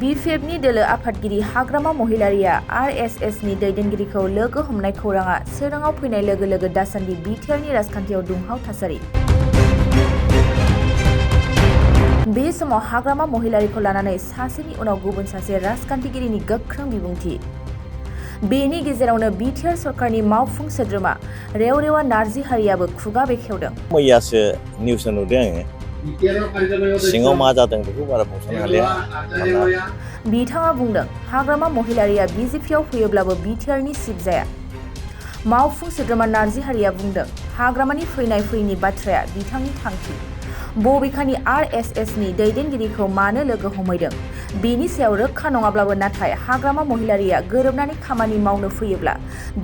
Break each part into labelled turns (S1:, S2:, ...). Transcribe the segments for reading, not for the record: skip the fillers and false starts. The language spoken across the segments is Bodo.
S1: BJP दोलो आफादगिरि हाग्रामा महिलारिया RSSनि दैदेनगिरिखौ लोगो हमनाय खौराङा सोराङाव फैनाय लोगो लोगो दासान्दि BTR नि राजखान्थियाव दुंहाव थासारि। बे समाव हाग्रामा महिलारिखौ लानानै सासेनि उनाव गुबुन सासे राजखान्थिगिरिनि गोख्रों बिबुंथि। बेनि गेजेरावनो BTR सरकारनि मावफुं सोद्रोमा रेवरेवा नार्जिहारियाबो खुगा बेखेवदों।
S2: मैयासो निउस नुदों आङो। सिङाव मा जादों बेखौ बारा बुंस'नो हालिया।
S1: बिथाङा बुंदों हाग्रामा महिलारिया BJPआव फैयोब्लाबो BTR नि सिफ जाया। मावफुं सोद्रोमा नार्जिहारिया बुंदों हाग्रामानि फैनाय फैयिनि बाथ्राया बिथांनि थांखि। बबेखानि RSSनि दैदेनगिरिखौ मानो लोगो हमहैदों बेनि सायाव रोखा नङाब्लाबो नाथाय हाग्रामा महिलारिया गोरोबनानै खामानि मावनो फैयोब्ला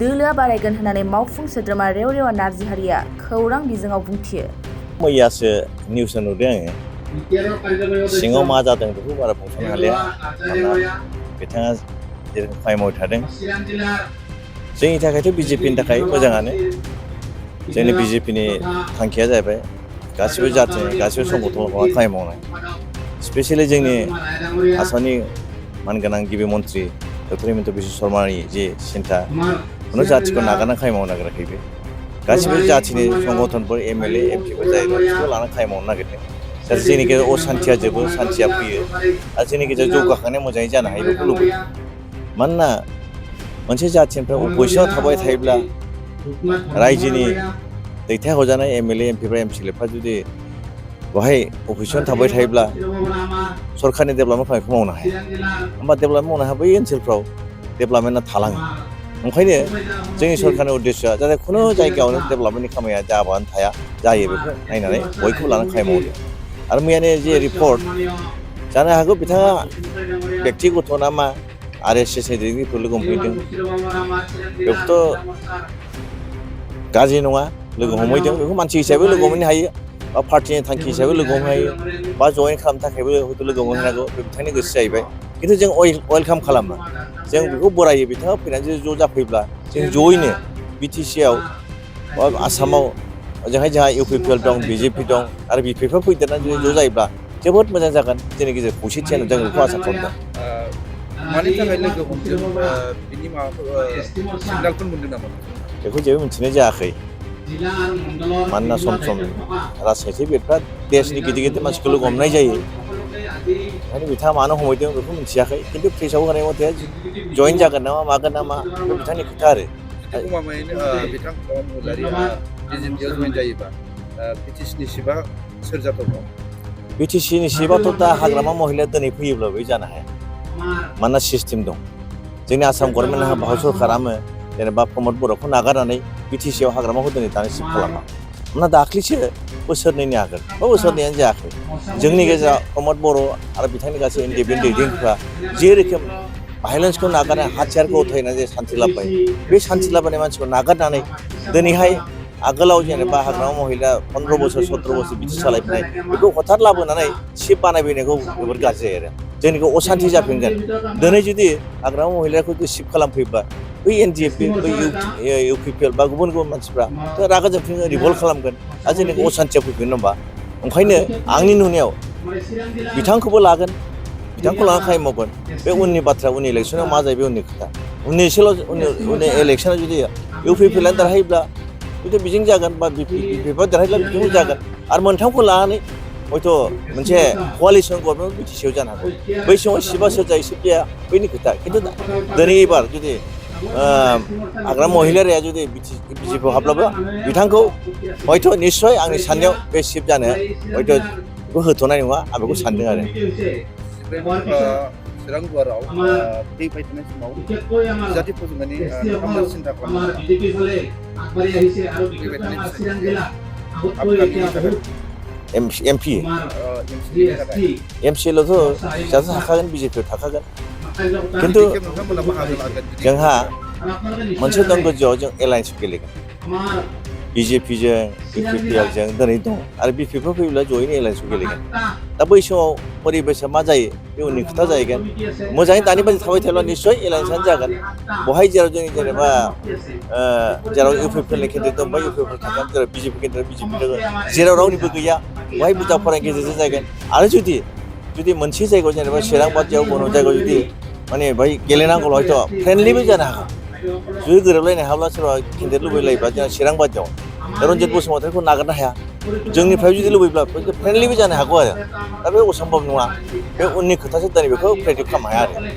S1: दोलोआ बारायगोन होननानै मावफुं सोद्रोमा रेवरेवा नार्जिहारिया खौरां बिजोङाव बुंथियो।
S2: मैयासो निउस नुदों आङो। सिङाव मा जादों बेखौ बारा बुंस'नो हालिया। बिथाङा जेरोखोम खामानि मावबाय थादों जोंनि थाखायथ' BJPनि थाखाय मोजाङानो। जोंनि BJPनि थांखिया जाहैबाय गासिबो जाथिनि गासिबो संगठनखौ खामानि मावनाय। स्पेसियेलि जोंनि आसामनि मानगोनां गिबि मन्त्रि डक्टर हिमन्त बिश्व शर्मानि जे सिन्था खुनु जाथिखौ नागारना खामानि मावनो नागिराखै बे। गासिबो जाथिनि संगठनफोर MLA MPफोर जाहैबाय बिसोरखौ लानानै खामानि मावनो नागिरदों। जाहाथे जोंनि गेजेराव असान्थिया जोबो सान्थिया फैयो आरो जोंनि गेजेराव जौगाखांनाया मोजाङै जानो हायो बेखौ लुबैयो। मानोना मोनसे जाथिनिफ्राय अपोजिसनाव थाबाय थायोब्ला रायजोनि दैथायहरजानाय MLA MPफ्रा MCLAफ्रा जुदि बेवहाय अपोजिसनाव थाबाय थायोब्ला सरकारनि डेभेलपमेन्ट खामानिखौ मावनो हाया। होमबा डेभेलपमेन्ट मावनो हाया बै ओनसोलफ्राव डेभेलपमेन्टआ थालाङो। ओंखायनो जोंनि सरकारनि उद्देश्यआ जाहाथे खुनु जायगायावनो डेभेलपमेन्टनि खामानिया जाबानो थाया जायो बेखौ नायनानै बयखौबो लानानै खामानि मावदों। आरो मैयानि जे रिपर्ट जानो हागौ बिथाङा बेक्तिगत ना मा RSSनि दैदेनगिरिखौ लोगो हमहैदों बेखौथ' गाज्रि नङा लोगो हमहैदों बेखौ मानसि हिसाबै लोगो हमहैनो हायो बा पार्टिनि थांखि हिसाबै लोगो हमहैनो हायो बा जइन खालामनो थाखायबो हयथ' लोगो हमहैनो हागौ बे बिथांनि गोसो जाहैबाय। खिन्थु जों वेलकाम खालामो जों बेखौ बरायो बिथाङा फैनानै ज' जाफैब्ला जों जयैनो BTCआव बा आसामाव ओजोंहाय जोंहा UPPL दं BJP दं आरो BPFआ फैदेरनानै जुदि ज' जायोब्ला जोबोद मोजां जागोन जोंनि गेजेराव खौसेथिया नुजागोन बेखौ आसा खालामदों।
S3: मानि थाखाय लोगो हमदों बिनि माबाफोर सिगनालफोर मोनदों नामा?
S2: बेखौ जेबो मिथिनाय जायाखै। मानोना सम सम राजनितिगिरिफ्रा देशनि गिदिर गिदिर मानसिखौ लोगो हमनाय जायो। ओंखायनो बिथाङा मानो हमहैदों बेखौ मिथियाखै। खिन्थु प्रेसआव होनाय मथे जइन जागोन नामा मागोन नामा बे बिथांनि खोथा आरो।
S3: बिथां महिलारिया BJPआव जइन जायोबा BTCनि सिफआ सोर जाथावथाव?
S2: BTCनि सिफआथ' दा हाग्रामा महिलाया दिनै फैयोब्लाबो जानो हाया। मानोना सिस्टेम दं। जोंनि आसाम गभर्नमेन्टआ भारत सरकाराबो जेनेबा प्रमद बर'खौ नागारनानै BTCआव हाग्रामाखौ दिनै दानो सिफ खालामा। मानोना दाख्लैसो बोसोरनैनि आगोल बा बोसोरनैयानो जायाखै जोंनि गेजेराव प्रमद बर' आरो बिथांनि गासै इन्डिपेन्डेन्ट दैदेनगिरिफ्रा जे रोखोम भायलेन्सखौ नागारनानै हाथियारखौ उथायनानै जे सान्थि लाबोबाय बे सान्थि लाबोनाय मानसिखौ नागारनानै दिनैहाय आगोलाव जेनेबा हाग्रामा महिला 15 बोसोर 17 बोसोर बिदि सालायफैनाय बेखौ हथात लाबोनानै सिफ बानायफैनायखौ जोबोद गाज्रि जायो आरो। जोंनिखौ असान्थि जाफिनगोन। दिनै जुदि हाग्रामा महिलाखौ जुदि सिफ खालामफैब्ला बै NDFP बै UPPL बा गुबुन गुबुन मानसिफ्रा रागा जोंफिनगोन रिभल्ट खालामगोन आरो जोंनिखौ असान्थियाव फैफिनगोन होनबा। ओंखायनो आंनि नुनायाव बिथांखौबो लागोन बिथांखौ लानानै खामानि मावगोन बे उननि बाथ्रा उननि इलेक्सनाव मा जायो बे उननि खोथा। उननि इलेक्सनाव जुदि UPPLआ देरहायोब्ला हयथ' बिजों जागोन बा BPFआ देरहायोब्ला बिजों जागोन आरो मोनथामखौ लानानै हयथ' मोनसे क'आलिसन गभर्नमेन्ट BTCआव जानो हागौ। बै समाव सिफआ सोर जायो सिफ जाया बैनि खोथा। खिन्थु दिनै एबार जुदि हाग्रामा महिलारिया जुदि BJPआव हाब्लाबो बिथांखौ हयथ' निस्सय आंनि साननायाव बे सिफ जानो हयथ' बेखौ होथ'नाय नङा आं बेखौ सानदों आरो।
S3: चिरां दुवाराव फैबाय थानाय समाव जाति फोजोबनायनि नोंथांमोना सिन्था
S2: MP MCLआवथ' जाहाथे थाखागोन BJPआव थाखागोन। खिन्थु जोंहा मोनसे दं गोजौआव जों एलायन्स गेलेगोन BJPजों UPPLजों दिनै दं आरो BPFआ फैयोब्ला जयैनो एलायन्सखौ गेलेगोन। दा बै समाव परिबेसा मा जायो बे उननि खोथा जाहैगोन। मोजाङै दानि बायदि थाबाय थायोब्ला निस्सय एलायन्सआनो जागोन। बेवहाय जेराव जोंनि जेनेबा जेराव UPPLनि केन्डिडेट दं बा UPPL थागोन जेराव BJP केन्डिडेट BJP थागोन जेराव रावनिबो गैया बेवहाय बुजा फरायनायनि गेजेरजों जागोन। आरो जुदि जुदि मोनसे जायगायाव जेनेबा चिरां बादियाव गुबुन जायगायाव जुदि माने बेहाय गेलेनांगौल' हयथ' फ्रेन्डलिबो जानो हागौ जुदि गोरोबलायनो हाब्ला सोरबा केन्डिडेट लुबैलायोबा जोंहा चिरां बादियाव रन्जित बसुमतारीखौ नागारनो हाया जोंनिफ्राय जुदि लुबैब्ला फ्रेन्डलिबो जानो हागौ आरो दा बे असम्भब नङा बे उननि खोथासो दिनै बेखौ प्रेडिक्ट खालामनो हाया आरो